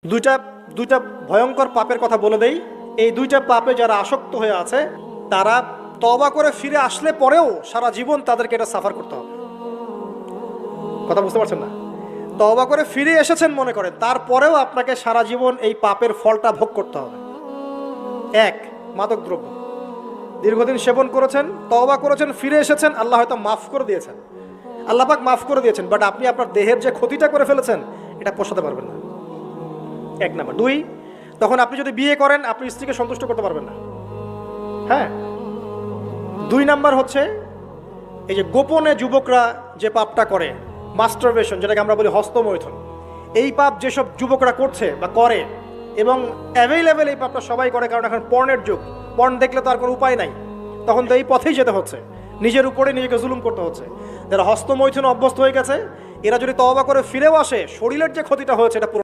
দুইটা দুইটা ভয়ঙ্কর পাপের কথা বলে দেই। এই দুইটা পাপে যারা আসক্ত হয়ে আছে তারা তওবা করে ফিরে আসলে পরেও সারা জীবন তাদেরকে এটা সাফার করতে হবে। কথা বুঝতে পারছেন না? তওবা করে ফিরে এসেছেন মনে করেন, তারপরেও আপনাকে সারা জীবন এই পাপের ফলটা ভোগ করতে হবে। এক, মাদকদ্রব্য দীর্ঘদিন সেবন করেছেন, তওবা করেছেন, ফিরে এসেছেন, আল্লাহ হয়তো মাফ করে দিয়েছেন, আল্লাহ পাক মাফ করে দিয়েছেন, বাট আপনি আপনার দেহের যে ক্ষতিটা করে ফেলেছেন এটা পোষাতে পারবেন না। এক নাম্বার। দুই, তখন আপনি যদি বিয়ে করেন আপনি স্ত্রীকে সন্তুষ্ট করতে পারবেন না। হ্যাঁ। দুই নাম্বার হচ্ছে এই যে গোপনে যুবকরা যে পাপটা করে, মাস্টারবেশন, যেটাকে আমরা বলি হস্তমৈথুন, এই পাপ যেসব যুবকরা করছে বা করে, এবং অ্যাভেলেবেল এই পাপটা সবাই করে, কারণ এখন পর্নের যুগ, পর্ন দেখলে তো আর কোনো উপায় নাই, তখন তো এই পথেই যেতে হচ্ছে, নিজের উপরে নিজেকে জুলুম করতে হচ্ছে। যারা হস্তমৈথুন অভ্যস্ত হয়ে গেছে এরা যদি তওবা করে ফিরেও আসে, শরীরের যে ক্ষতিটা হয়েছে এটা পুরো